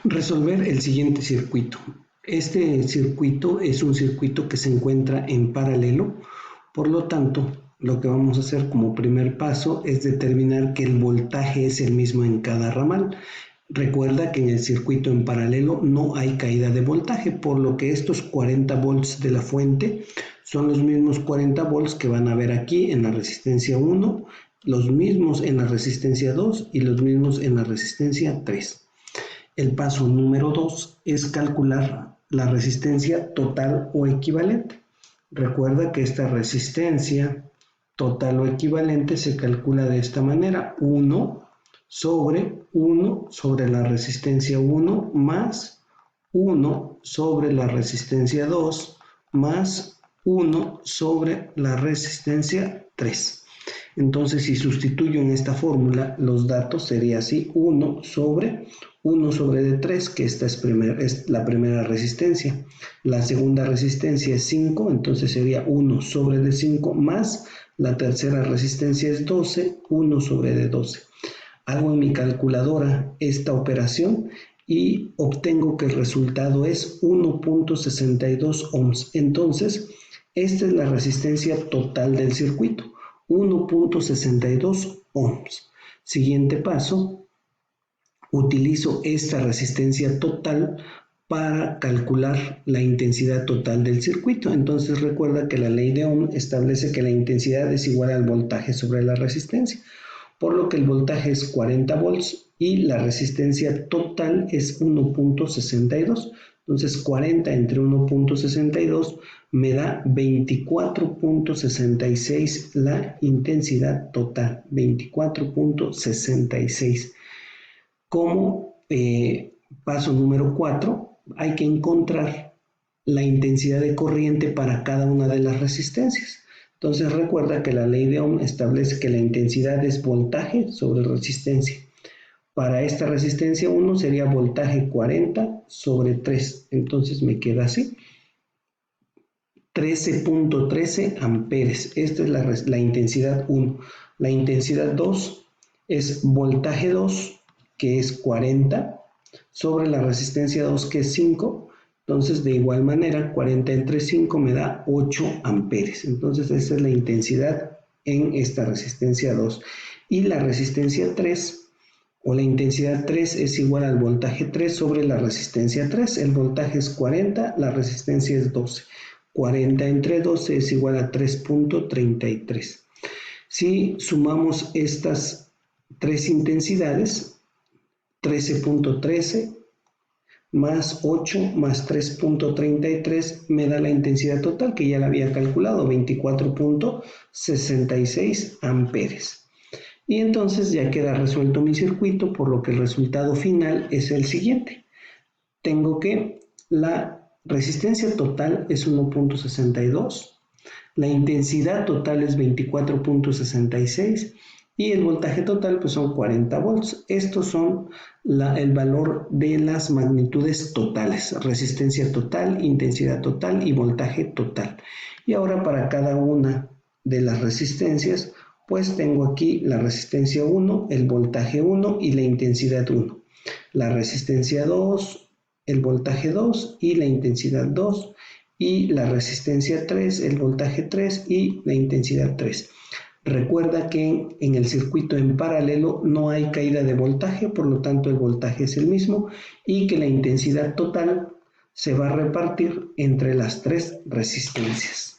Resolver el siguiente circuito. Este circuito es un circuito que se encuentra en paralelo, por lo tanto, lo que vamos a hacer como primer paso es determinar que el voltaje es el mismo en cada ramal. Recuerda que en el circuito en paralelo no hay caída de voltaje, por lo que estos 40 volts de la fuente son los mismos 40 volts que van a ver aquí en la resistencia 1, los mismos en la resistencia 2 y los mismos en la resistencia 3. El paso número 2 es calcular la resistencia total o equivalente. Recuerda que esta resistencia total o equivalente se calcula de esta manera: 1 sobre la resistencia 1 más 1 sobre la resistencia 2 más 1 sobre la resistencia 3. Entonces, si sustituyo en esta fórmula los datos, sería así: 1 sobre de 3, que esta es la primera resistencia. La segunda resistencia es 5, entonces sería 1 sobre de 5 más la tercera resistencia es 12, 1 sobre de 12. Hago en mi calculadora esta operación y obtengo que el resultado es 1.62 ohms. Entonces, esta es la resistencia total del circuito, 1.62 ohms. Siguiente paso, utilizo esta resistencia total para calcular la intensidad total del circuito. Entonces recuerda que la ley de Ohm establece que la intensidad es igual al voltaje sobre la resistencia, por lo que el voltaje es 40 volts y la resistencia total es 1.62. Entonces 40 entre 1.62 me da 24.66 la intensidad total, 24.66. Como paso número 4, hay que encontrar la intensidad de corriente para cada una de las resistencias. Entonces recuerda que la ley de Ohm establece que la intensidad es voltaje sobre resistencia. Para esta resistencia 1 sería voltaje 40 sobre 3. Entonces me queda así: 13.13 amperes. Esta es la intensidad 1. La intensidad 2 es voltaje 2, que es 40, sobre la resistencia 2, que es 5. Entonces, de igual manera, 40 entre 5 me da 8 amperes. Entonces, esta es la intensidad en esta resistencia 2. Y la resistencia 3, o la intensidad 3, es igual al voltaje 3 sobre la resistencia 3. El voltaje es 40, la resistencia es 12. 40 entre 12 es igual a 3.33. Si sumamos estas tres intensidades, 13.13 más 8 más 3.33 me da la intensidad total, que ya la había calculado, 24.66 amperes. Y entonces ya queda resuelto mi circuito, por lo que el resultado final es el siguiente. Tengo que la resistencia total es 1.62, la intensidad total es 24.66 y el voltaje total pues son 40 volts. Estos son el valor de las magnitudes totales: resistencia total, intensidad total y voltaje total. Y ahora, para cada una de las resistencias, pues tengo aquí la resistencia 1, el voltaje 1 y la intensidad 1. La resistencia 2, el voltaje 2 y la intensidad 2, y la resistencia 3, el voltaje 3 y la intensidad 3. Recuerda que en el circuito en paralelo no hay caída de voltaje, por lo tanto el voltaje es el mismo, y que la intensidad total se va a repartir entre las tres resistencias.